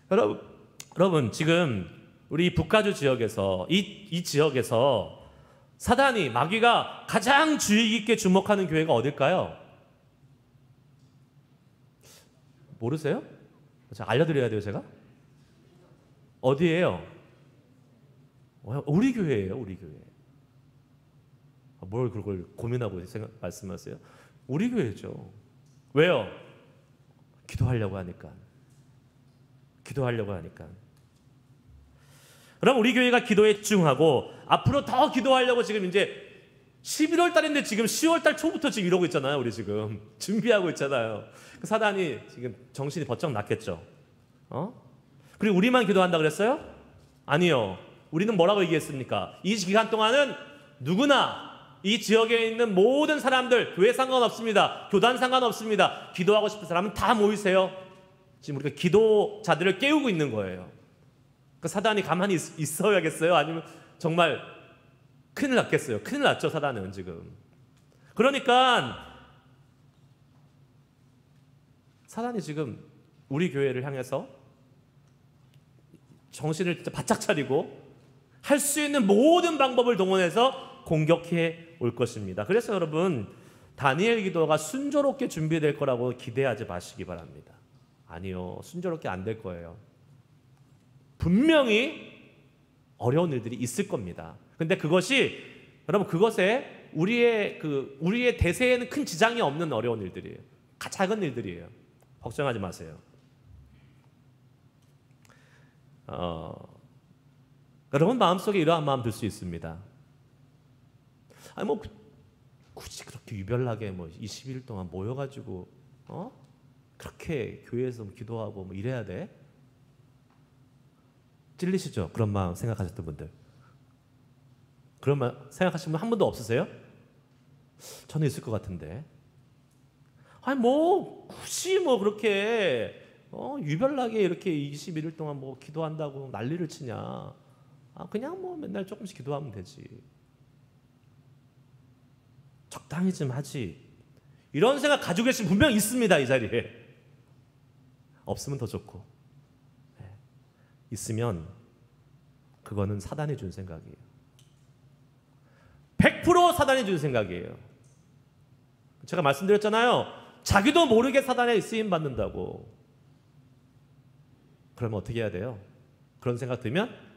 여러분 지금 우리 북가주 지역에서 이 지역에서 사단이, 마귀가 가장 주의 깊게 주목하는 교회가 어딜까요? 모르세요? 제가 알려드려야 돼요, 제가? 어디예요? 우리 교회예요, 우리 교회. 뭘 그걸 고민하고 말씀하세요? 우리 교회죠. 왜요? 기도하려고 하니까. 기도하려고 하니까. 그럼 우리 교회가 기도에 집중하고 앞으로 더 기도하려고 지금 이제 11월 달인데 지금 10월 달 초부터 지금 이러고 있잖아요. 우리 지금 준비하고 있잖아요. 사단이 지금 정신이 번쩍 났겠죠. 그리고 우리만 기도한다 그랬어요? 아니요. 우리는 뭐라고 얘기했습니까? 이 기간 동안은 누구나 이 지역에 있는 모든 사람들, 교회 상관없습니다. 교단 상관없습니다. 기도하고 싶은 사람은 다 모이세요. 지금 우리가 기도자들을 깨우고 있는 거예요. 그 사단이 가만히 있어야겠어요? 아니면 정말 큰일 났겠어요? 큰일 났죠, 사단은 지금. 그러니까 사단이 지금 우리 교회를 향해서 정신을 진짜 바짝 차리고 할 수 있는 모든 방법을 동원해서 공격해 올 것입니다. 그래서 여러분, 다니엘 기도가 순조롭게 준비될 거라고 기대하지 마시기 바랍니다. 아니요, 순조롭게 안 될 거예요. 분명히 어려운 일들이 있을 겁니다. 근데 그것이 여러분, 그것에 우리의 대세에는 큰 지장이 없는 어려운 일들이에요. 작은 일들이에요. 걱정하지 마세요. 여러분 마음속에 이러한 마음 들 수 있습니다. 아니 뭐 굳이 그렇게 유별나게 뭐 20일 동안 모여가지고 그렇게 교회에서 기도하고 뭐 이래야 돼? 찔리시죠? 그런 마음 생각하셨던 분들. 그런 마음 생각하신 분 한 분도 없으세요? 저는 있을 것 같은데. 아니 뭐 굳이 뭐 그렇게 유별나게 이렇게 21일 동안 뭐 기도한다고 난리를 치냐? 그냥 뭐 맨날 조금씩 기도하면 되지. 적당히 좀 하지. 이런 생각 가지고 계신 분명 있습니다. 이 자리에. 없으면 더 좋고. 있으면 그거는 사단이 준 생각이에요. 100% 사단이 준 생각이에요. 제가 말씀드렸잖아요. 자기도 모르게 사단에 쓰임 받는다고. 그러면 어떻게 해야 돼요? 그런 생각 들면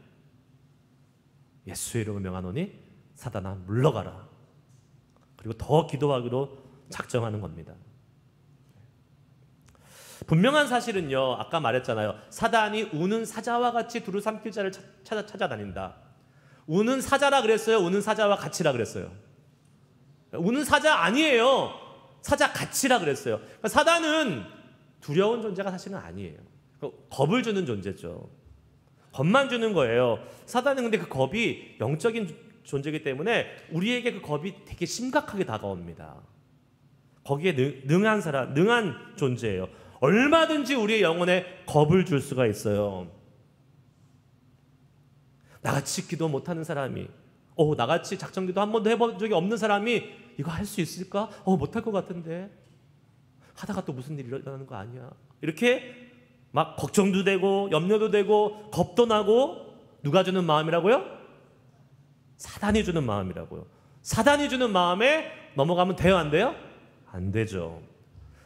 예수의 이름을 명하노니 사단아 물러가라. 그리고 더 기도하기로 작정하는 겁니다. 분명한 사실은요, 아까 말했잖아요. 사단이 우는 사자와 같이 두루 삼킬 자를 찾아다닌다. 우는 사자라 그랬어요? 우는 사자와 같이라 그랬어요? 우는 사자 아니에요. 사자 같이라 그랬어요. 그러니까 사단은 두려운 존재가 사실은 아니에요. 겁을 주는 존재죠. 겁만 주는 거예요. 사단은 근데 그 겁이 영적인 존재이기 때문에 우리에게 그 겁이 되게 심각하게 다가옵니다. 거기에 능한 사람, 능한 존재예요. 얼마든지 우리의 영혼에 겁을 줄 수가 있어요. 나같이 기도 못하는 사람이, 나같이 작정기도 한 번도 해본 적이 없는 사람이 이거 할 수 있을까? 못할 것 같은데. 하다가 또 무슨 일이 일어나는 거 아니야? 이렇게 막 걱정도 되고 염려도 되고 겁도 나고. 누가 주는 마음이라고요? 사단이 주는 마음이라고요. 사단이 주는 마음에 넘어가면 돼요, 안 돼요? 안 되죠.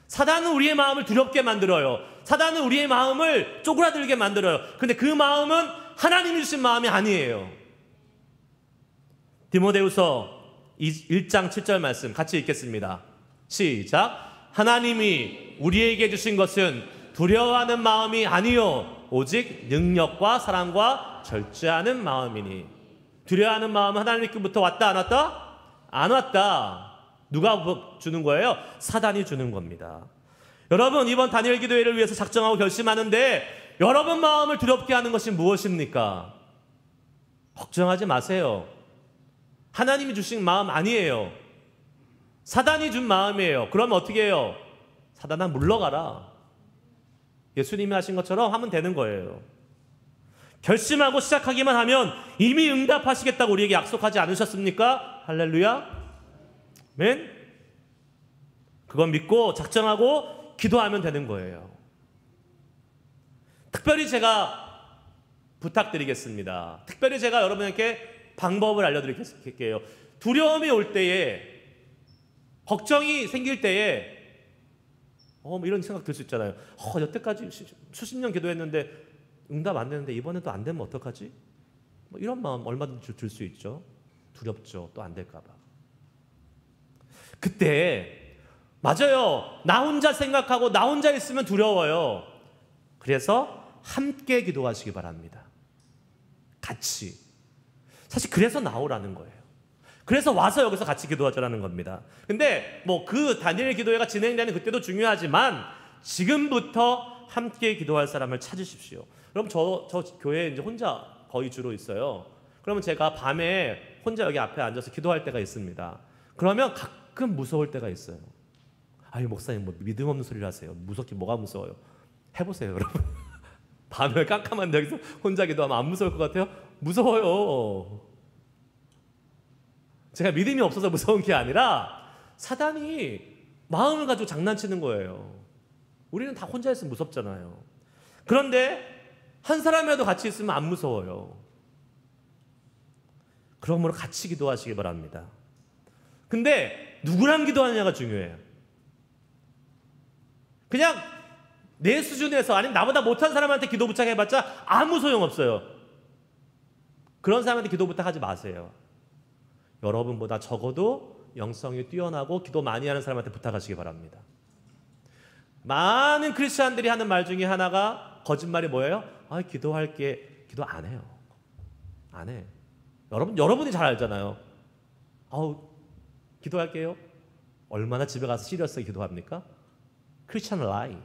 사단은 우리의 마음을 두렵게 만들어요. 사단은 우리의 마음을 쪼그라들게 만들어요. 근데 그 마음은 하나님이 주신 마음이 아니에요. 디모데후서 1장 7절 말씀 같이 읽겠습니다. 시작. 하나님이 우리에게 주신 것은 두려워하는 마음이 아니요 오직 능력과 사랑과 절제하는 마음이니. 두려워하는 마음은 하나님께부터 왔다 안 왔다? 안 왔다. 누가 주는 거예요? 사단이 주는 겁니다. 여러분, 이번 다니엘 기도회를 위해서 작정하고 결심하는데 여러분 마음을 두렵게 하는 것이 무엇입니까? 걱정하지 마세요. 하나님이 주신 마음 아니에요. 사단이 준 마음이에요. 그러면 어떻게 해요? 사단아 물러가라. 예수님이 하신 것처럼 하면 되는 거예요. 결심하고 시작하기만 하면 이미 응답하시겠다고 우리에게 약속하지 않으셨습니까? 할렐루야. 아멘. 그건 믿고 작정하고 기도하면 되는 거예요. 특별히 제가 부탁드리겠습니다. 특별히 제가 여러분에게 방법을 알려드릴게요. 두려움이 올 때에, 걱정이 생길 때에 뭐 이런 생각 들 수 있잖아요. 여태까지 수십 년 기도했는데 응답 안 되는데 이번에도 안 되면 어떡하지? 뭐 이런 마음 얼마든지 들 수 있죠. 두렵죠. 또 안 될까 봐. 그때 맞아요. 나 혼자 생각하고 나 혼자 있으면 두려워요. 그래서 함께 기도하시기 바랍니다. 같이. 사실 그래서 나오라는 거예요. 그래서 와서 여기서 같이 기도하자라는 겁니다. 근데 뭐 그 다니엘 기도회가 진행되는 그때도 중요하지만 지금부터 함께 기도할 사람을 찾으십시오. 그럼 저 교회에 이제 혼자 거의 주로 있어요. 그러면 제가 밤에 혼자 여기 앞에 앉아서 기도할 때가 있습니다. 그러면 가끔 무서울 때가 있어요. 아니 목사님 뭐 믿음 없는 소리를 하세요. 무섭게 뭐가 무서워요? 해보세요 여러분. 밤에 깜깜한데 여기서 혼자 기도하면 안 무서울 것 같아요? 무서워요. 제가 믿음이 없어서 무서운 게 아니라 사단이 마음을 가지고 장난치는 거예요. 우리는 다 혼자 있으면 무섭잖아요. 그런데 한 사람이라도 같이 있으면 안 무서워요. 그러므로 같이 기도하시기 바랍니다. 근데 누구랑 기도하느냐가 중요해요. 그냥 내 수준에서 아니면 나보다 못한 사람한테 기도 부탁해봤자 아무 소용없어요. 그런 사람한테 기도 부탁하지 마세요. 여러분보다 적어도 영성이 뛰어나고 기도 많이 하는 사람한테 부탁하시기 바랍니다. 많은 크리스찬들이 하는 말 중에 하나가 거짓말이 뭐예요? 기도할게. 기도 안 해요. 안 해. 여러분이 잘 알잖아요. 기도할게요. 얼마나 집에 가서 시리어스하게 기도합니까? 크리스찬 라이.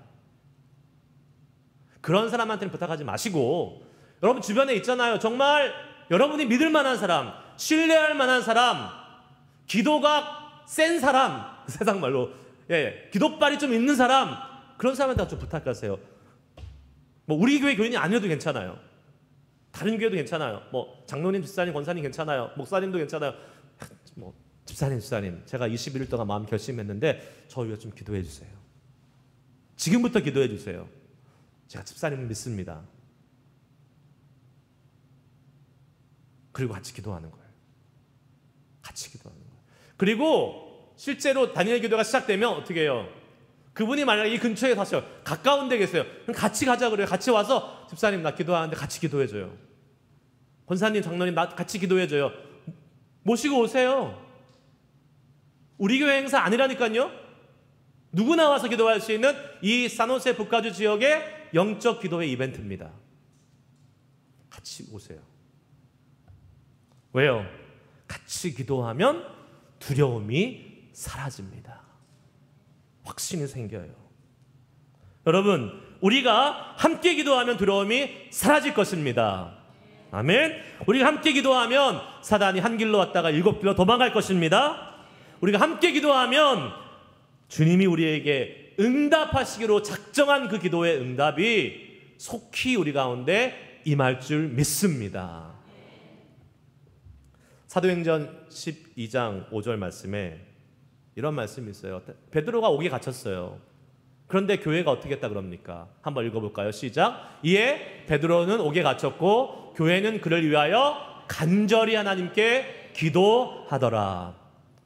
그런 사람한테는 부탁하지 마시고, 여러분 주변에 있잖아요. 정말 여러분이 믿을 만한 사람, 신뢰할 만한 사람, 기도가 센 사람, 세상 말로 기도빨이 좀 있는 사람, 그런 사람한테 좀 부탁하세요. 우리 교회 교인이 아니어도 괜찮아요. 다른 교회도 괜찮아요. 장로님, 집사님, 권사님 괜찮아요. 목사님도 괜찮아요. 집사님, 제가 21일 동안 마음 결심했는데 저 위해 좀 기도해 주세요. 지금부터 기도해 주세요. 제가 집사님을 믿습니다. 그리고 같이 기도하는 거예요. 같이 기도하는 거예요. 그리고 실제로 다니엘 기도가 시작되면 어떻게 해요? 그분이 만약에 이 근처에 사셔요. 가까운 데 계세요. 그럼 같이 가자 그래요. 같이 와서 집사님 나 기도하는데 같이 기도해줘요. 권사님, 장로님 나 같이 기도해줘요. 모시고 오세요. 우리 교회 행사 아니라니까요. 누구나 와서 기도할 수 있는 이 산호세 북가주 지역의 영적 기도회 이벤트입니다. 같이 오세요. 왜요? 같이 기도하면 두려움이 사라집니다. 확신이 생겨요. 여러분, 우리가 함께 기도하면 두려움이 사라질 것입니다. 아멘. 우리가 함께 기도하면 사단이 한 길로 왔다가 7길로 도망갈 것입니다. 우리가 함께 기도하면 주님이 우리에게 응답하시기로 작정한 그 기도의 응답이 속히 우리 가운데 임할 줄 믿습니다. 사도행전 12장 5절 말씀에 이런 말씀이 있어요. 베드로가 옥에 갇혔어요. 그런데 교회가 어떻게 했다 그럽니까? 한번 읽어볼까요? 시작. 이에 베드로는 옥에 갇혔고 교회는 그를 위하여 간절히 하나님께 기도하더라.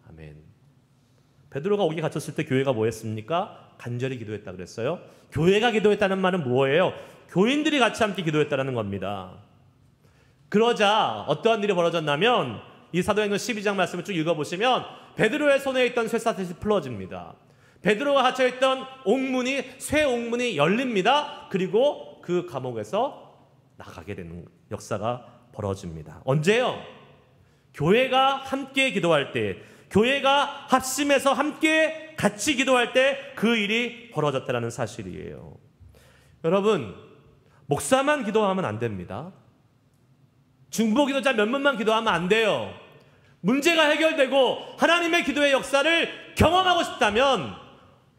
아멘. 베드로가 옥에 갇혔을 때 교회가 뭐 했습니까? 간절히 기도했다 그랬어요. 교회가 기도했다는 말은 뭐예요? 교인들이 같이 함께 기도했다는 겁니다. 그러자 어떠한 일이 벌어졌냐면 이 사도행전 12장 말씀을 쭉 읽어보시면 베드로의 손에 있던 쇠사슬이 풀어집니다. 베드로가 갇혀있던 옥문이, 쇠 옥문이 열립니다. 그리고 그 감옥에서 나가게 되는 역사가 벌어집니다. 언제요? 교회가 함께 기도할 때, 교회가 합심해서 함께 같이 기도할 때 그 일이 벌어졌다는 사실이에요. 여러분, 목사만 기도하면 안 됩니다. 중보 기도자 몇 명만 기도하면 안 돼요. 문제가 해결되고 하나님의 기도의 역사를 경험하고 싶다면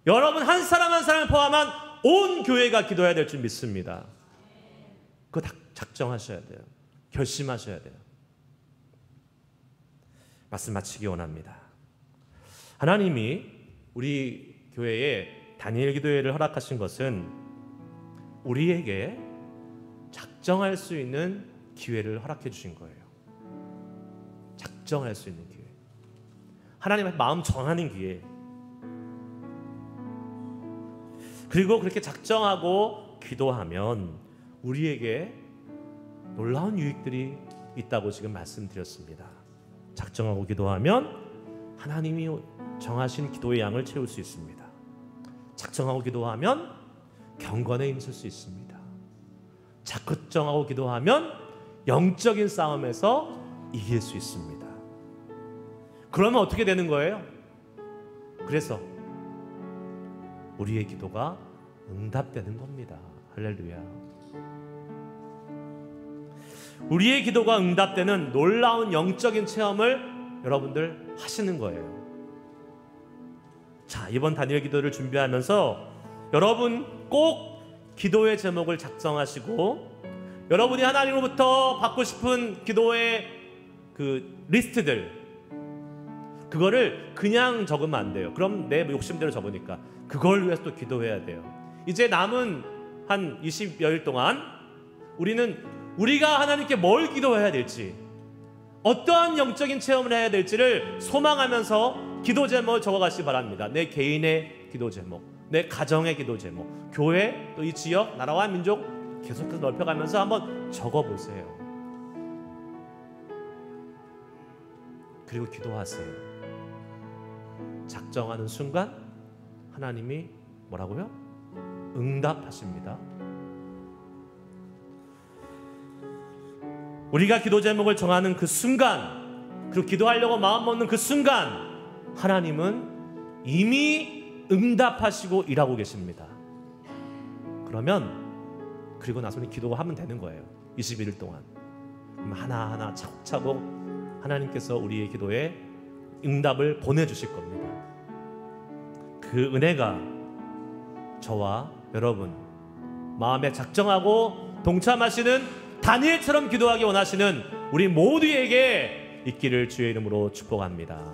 여러분 한 사람 한 사람을 포함한 온 교회가 기도해야 될 줄 믿습니다. 그거 작정하셔야 돼요. 결심하셔야 돼요. 말씀 마치기 원합니다. 하나님이 우리 교회에 다니엘 기도회를 허락하신 것은 우리에게 작정할 수 있는 기회를 허락해 주신 거예요. 작정할 수 있는 기회. 하나님의 마음 정하는 기회. 그리고 그렇게 작정하고 기도하면 우리에게 놀라운 유익들이 있다고 지금 말씀드렸습니다. 작정하고 기도하면 하나님이 정하신 기도의 양을 채울 수 있습니다. 작정하고 기도하면 경건에 힘쓸 수 있습니다. 작정하고 기도하면 영적인 싸움에서 이길 수 있습니다. 그러면 어떻게 되는 거예요? 그래서 우리의 기도가 응답되는 겁니다. 할렐루야. 우리의 기도가 응답되는 놀라운 영적인 체험을 여러분들 하시는 거예요. 자, 이번 다니엘 기도를 준비하면서 여러분 꼭 기도의 제목을 작성하시고 여러분이 하나님으로부터 받고 싶은 기도의 그 리스트들, 그거를 그냥 적으면 안 돼요. 그럼 내 욕심대로 적으니까 그걸 위해서 또 기도해야 돼요. 이제 남은 한 20여일 동안 우리는 우리가 하나님께 뭘 기도해야 될지, 어떠한 영적인 체험을 해야 될지를 소망하면서 기도 제목을 적어가시기 바랍니다. 내 개인의 기도 제목, 내 가정의 기도 제목, 교회, 또 이 지역, 나라와 민족 계속해서 넓혀가면서 한번 적어보세요. 그리고 기도하세요. 작정하는 순간 하나님이 뭐라고요? 응답하십니다. 우리가 기도 제목을 정하는 그 순간, 그리고 기도하려고 마음 먹는 그 순간 하나님은 이미 응답하시고 일하고 계십니다. 그러면 그리고 나서는 기도하면 되는 거예요. 21일 동안. 그럼 하나하나 차곡차곡 하나님께서 우리의 기도에 응답을 보내주실 겁니다. 그 은혜가 저와 여러분 마음에 작정하고 동참하시는 다니엘처럼 기도하기 원하시는 우리 모두에게 있기를 주의 이름으로 축복합니다.